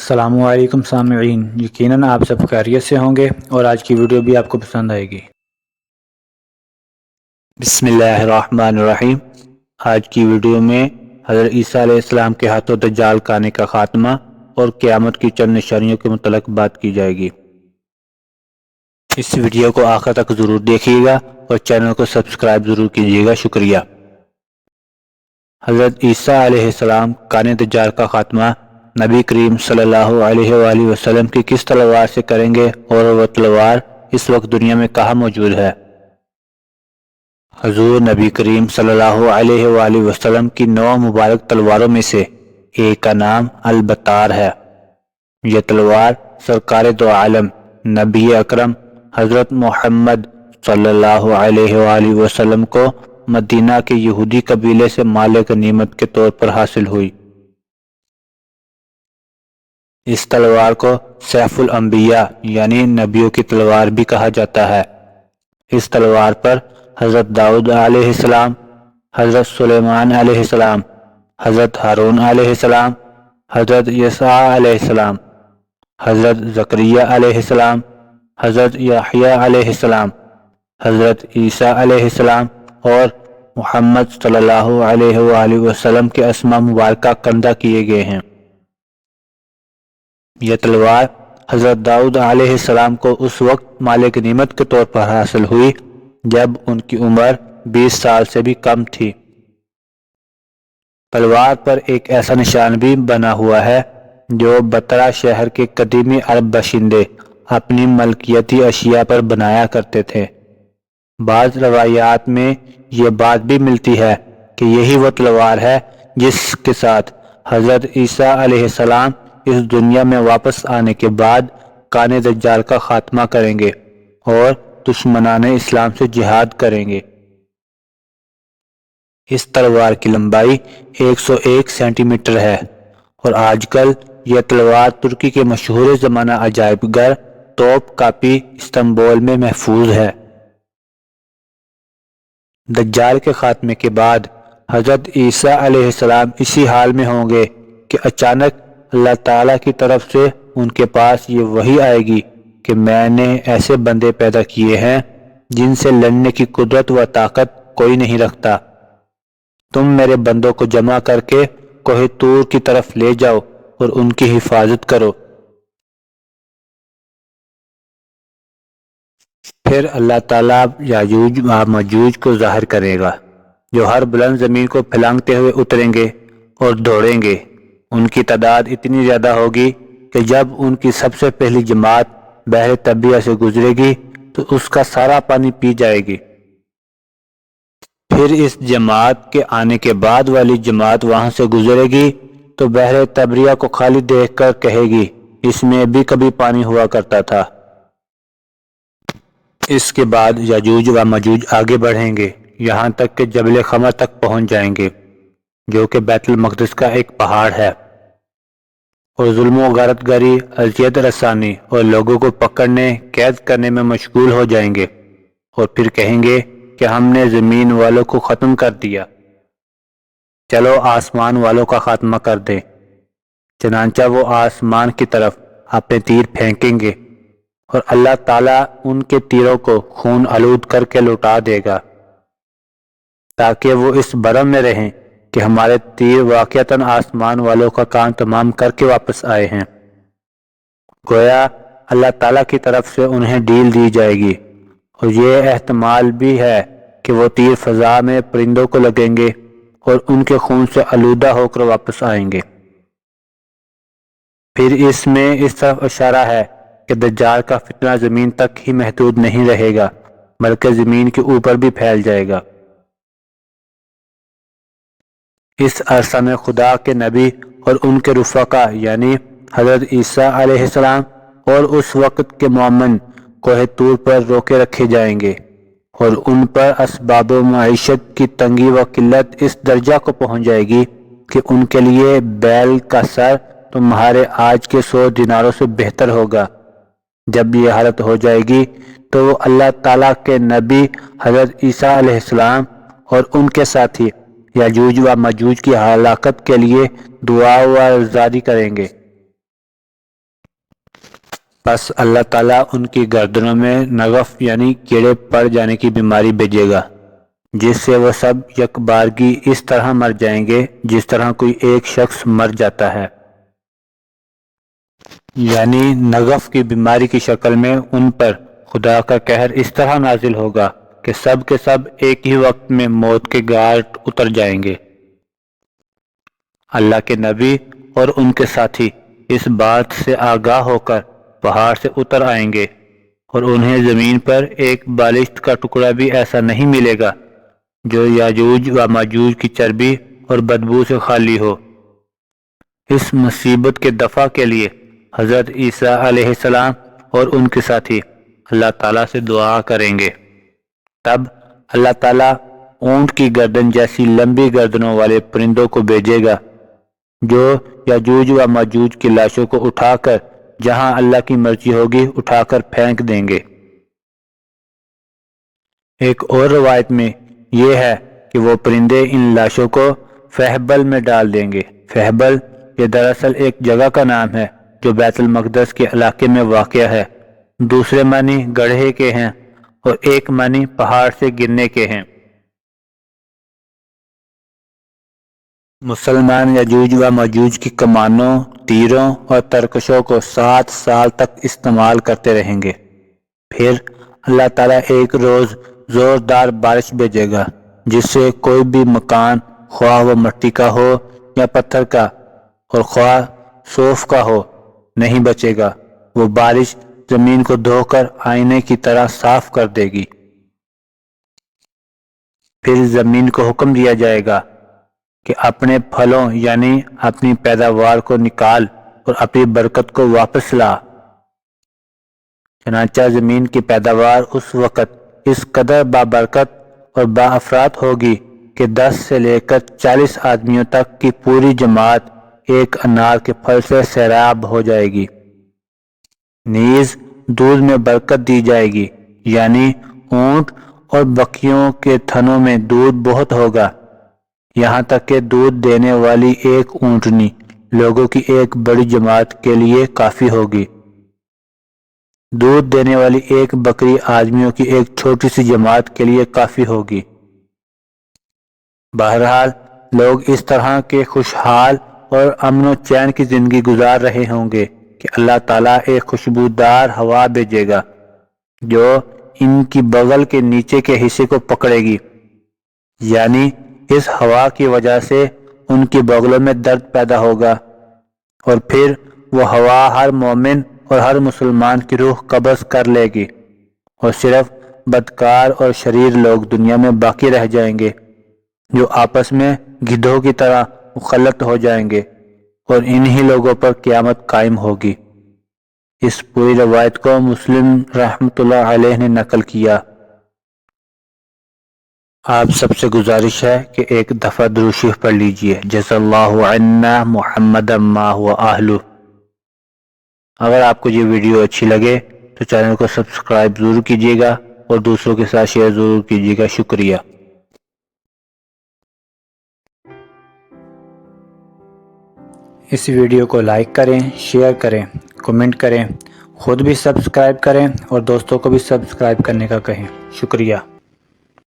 السلام علیکم سامعین، یقیناً آپ سب خیریت سے ہوں گے اور آج کی ویڈیو بھی آپ کو پسند آئے گی۔ بسم اللہ الرحمن الرحیم۔ آج کی ویڈیو میں حضرت عیسیٰ علیہ السلام کے ہاتھوں دجال کے آنے کا خاتمہ اور قیامت کی چند نشانیوں کے متعلق بات کی جائے گی۔ اس ویڈیو کو آخر تک ضرور دیکھیے گا اور چینل کو سبسکرائب ضرور کیجیے گا، شکریہ۔ حضرت عیسیٰ علیہ السلام کان دجال کا خاتمہ نبی کریم صلی اللہ علیہ وآلہ وسلم کی کس تلوار سے کریں گے اور وہ تلوار اس وقت دنیا میں کہاں موجود ہے؟ حضور نبی کریم صلی اللہ علیہ وآلہ وسلم کی 9 مبارک تلواروں میں سے ایک کا نام البتار ہے۔ یہ تلوار سرکار دو عالم نبی اکرم حضرت محمد صلی اللہ علیہ وآلہ وسلم کو مدینہ کے یہودی قبیلے سے مال غنیمت کے طور پر حاصل ہوئی۔ اس تلوار کو سیف الانبیاء یعنی نبیوں کی تلوار بھی کہا جاتا ہے۔ اس تلوار پر حضرت داؤد علیہ السلام، حضرت سلیمان علیہ السلام، حضرت ہارون علیہ السلام، حضرت یسوع علیہ السلام، حضرت زکریا علیہ السلام، حضرت یحییٰ علیہ السلام، حضرت عیسیٰ علیہ السلام اور محمد صلی اللہ علیہ وآلہ وسلم کے اسماء مبارکہ کندہ کیے گئے ہیں۔ یہ تلوار حضرت داؤد علیہ السلام کو اس وقت مال غنیمت کے طور پر حاصل ہوئی جب ان کی عمر 20 سال سے بھی کم تھی۔ تلوار پر ایک ایسا نشان بھی بنا ہوا ہے جو بترا شہر کے قدیمی عرب باشندے اپنی ملکیتی اشیاء پر بنایا کرتے تھے۔ بعض روایات میں یہ بات بھی ملتی ہے کہ یہی وہ تلوار ہے جس کے ساتھ حضرت عیسیٰ علیہ السلام اس دنیا میں واپس آنے کے بعد کان دجال کا خاتمہ کریں گے اور دشمنان اسلام سے جہاد کریں گے۔ اس تلوار کی لمبائی 101 سینٹی میٹر ہے اور آج کل یہ تلوار ترکی کے مشہور زمانہ عجائب گھر توپ کاپی استنبول میں محفوظ ہے۔ دجال کے خاتمے کے بعد حضرت عیسیٰ علیہ السلام اسی حال میں ہوں گے کہ اچانک اللہ تعالیٰ کی طرف سے ان کے پاس یہ وحی آئے گی کہ میں نے ایسے بندے پیدا کیے ہیں جن سے لڑنے کی قدرت و طاقت کوئی نہیں رکھتا۔ تم میرے بندوں کو جمع کر کے کوہ طور کی طرف لے جاؤ اور ان کی حفاظت کرو۔ پھر اللہ تعالیٰ یاجوج و ماجوج کو ظاہر کرے گا جو ہر بلند زمین کو پھلانگتے ہوئے اتریں گے اور دوڑیں گے۔ ان کی تعداد اتنی زیادہ ہوگی کہ جب ان کی سب سے پہلی جماعت بحر طبیعہ سے گزرے گی تو اس کا سارا پانی پی جائے گی۔ پھر اس جماعت کے آنے کے بعد والی جماعت وہاں سے گزرے گی تو بحر طبریہ کو خالی دیکھ کر کہے گی اس میں بھی کبھی پانی ہوا کرتا تھا۔ اس کے بعد یاجوج و ماجوج آگے بڑھیں گے یہاں تک کہ جبل خمر تک پہنچ جائیں گے جو کہ بیت المقدس کا ایک پہاڑ ہے، اور ظلم و غارت گری، اذیت رسانی اور لوگوں کو پکڑنے قید کرنے میں مشغول ہو جائیں گے اور پھر کہیں گے کہ ہم نے زمین والوں کو ختم کر دیا، چلو آسمان والوں کا خاتمہ کر دیں۔ چنانچہ وہ آسمان کی طرف اپنے تیر پھینکیں گے اور اللہ تعالیٰ ان کے تیروں کو خون آلود کر کے لوٹا دے گا تاکہ وہ اس برم میں رہیں کہ ہمارے تیر واقعتاً آسمان والوں کا کام تمام کر کے واپس آئے ہیں۔ گویا اللہ تعالیٰ کی طرف سے انہیں ڈیل دی جائے گی، اور یہ احتمال بھی ہے کہ وہ تیر فضا میں پرندوں کو لگیں گے اور ان کے خون سے آلودہ ہو کر واپس آئیں گے۔ پھر اس میں اس طرف اشارہ ہے کہ دجال کا فتنہ زمین تک ہی محدود نہیں رہے گا بلکہ زمین کے اوپر بھی پھیل جائے گا۔ اس عرصہ میں خدا کے نبی اور ان کے رفقا یعنی حضرت عیسیٰ علیہ السلام اور اس وقت کے مومن کوہ طور پر روکے رکھے جائیں گے، اور ان پر اسباب و معیشت کی تنگی و قلت اس درجہ کو پہنچ جائے گی کہ ان کے لیے بیل کا سر تمہارے آج کے 100 دیناروں سے بہتر ہوگا۔ جب یہ حالت ہو جائے گی تو وہ اللہ تعالیٰ کے نبی حضرت عیسیٰ علیہ السلام اور ان کے ساتھی یاجوج و ماجوج کی ہلاکت کے لیے دعا و زاری کریں گے۔ بس اللہ تعالیٰ ان کی گردنوں میں نغف یعنی کیڑے پڑ جانے کی بیماری بھیجے گا، جس سے وہ سب یک بارگی اس طرح مر جائیں گے جس طرح کوئی ایک شخص مر جاتا ہے، یعنی نغف کی بیماری کی شکل میں ان پر خدا کا قہر اس طرح نازل ہوگا کہ سب کے سب ایک ہی وقت میں موت کے گھاٹ اتر جائیں گے۔ اللہ کے نبی اور ان کے ساتھی اس بات سے آگاہ ہو کر پہاڑ سے اتر آئیں گے، اور انہیں زمین پر ایک بالشت کا ٹکڑا بھی ایسا نہیں ملے گا جو یاجوج و ماجوج کی چربی اور بدبو سے خالی ہو۔ اس مصیبت کے دفع کے لیے حضرت عیسیٰ علیہ السلام اور ان کے ساتھی اللہ تعالیٰ سے دعا کریں گے۔ تب اللہ تعالیٰ اونٹ کی گردن جیسی لمبی گردنوں والے پرندوں کو بھیجے گا جو یاجوج و ماجوج کی لاشوں کو اٹھا کر جہاں اللہ کی مرضی ہوگی اٹھا کر پھینک دیں گے۔ ایک اور روایت میں یہ ہے کہ وہ پرندے ان لاشوں کو فہبل میں ڈال دیں گے۔ فہبل یہ دراصل ایک جگہ کا نام ہے جو بیت المقدس کے علاقے میں واقع ہے، دوسرے معنی گڑھے کے ہیں اور ایک معنی پہاڑ سے گرنے کے ہیں۔ مسلمان یاجوج و ماجوج کی کمانوں، تیروں اور ترکشوں کو 7 سال تک استعمال کرتے رہیں گے، پھر اللہ تعالیٰ ایک روز زوردار بارش بھیجے گا جس سے کوئی بھی مکان، خواہ وہ مٹی کا ہو یا پتھر کا اور خواہ صوف کا ہو، نہیں بچے گا۔ وہ بارش زمین کو دھو کر آئینے کی طرح صاف کر دے گی۔ پھر زمین کو حکم دیا جائے گا کہ اپنے پھلوں یعنی اپنی پیداوار کو نکال اور اپنی برکت کو واپس لا۔ چنانچہ زمین کی پیداوار اس وقت اس قدر بابرکت اور باافراد ہوگی کہ 10 سے لے کر 40 آدمیوں تک کی پوری جماعت ایک انار کے پھل سے سیراب ہو جائے گی۔ نیز دودھ میں برکت دی جائے گی، یعنی اونٹ اور بکریوں کے تھنوں میں دودھ بہت ہوگا، یہاں تک کہ دودھ دینے والی ایک اونٹنی لوگوں کی ایک بڑی جماعت کے لیے کافی ہوگی۔ دودھ دینے والی ایک بکری آدمیوں کی ایک چھوٹی سی جماعت کے لیے کافی ہوگی۔ بہرحال لوگ اس طرح کے خوشحال اور امن و چین کی زندگی گزار رہے ہوں گے کہ اللہ تعالیٰ ایک خوشبودار ہوا بھیجے گا جو ان کی بغل کے نیچے کے حصے کو پکڑے گی، یعنی اس ہوا کی وجہ سے ان کی بغلوں میں درد پیدا ہوگا، اور پھر وہ ہوا ہر مومن اور ہر مسلمان کی روح قبض کر لے گی، اور صرف بدکار اور شریر لوگ دنیا میں باقی رہ جائیں گے جو آپس میں گدھوں کی طرح مخلط ہو جائیں گے، اور انہی لوگوں پر قیامت قائم ہوگی۔ اس پوری روایت کو مسلم رحمۃ اللہ علیہ نے نقل کیا۔ آپ سب سے گزارش ہے کہ ایک دفعہ درود شریف پڑھ لیجئے۔ جزا اللہ عنا محمد ما هو اہلہ۔ اگر آپ کو یہ ویڈیو اچھی لگے تو چینل کو سبسکرائب ضرور کیجیے گا اور دوسروں کے ساتھ شیئر ضرور کیجیے گا۔ شکریہ۔ اس ویڈیو کو لائک کریں، شیئر کریں، کمنٹ کریں، خود بھی سبسکرائب کریں اور دوستوں کو بھی سبسکرائب کرنے کا کہیں۔ شکریہ۔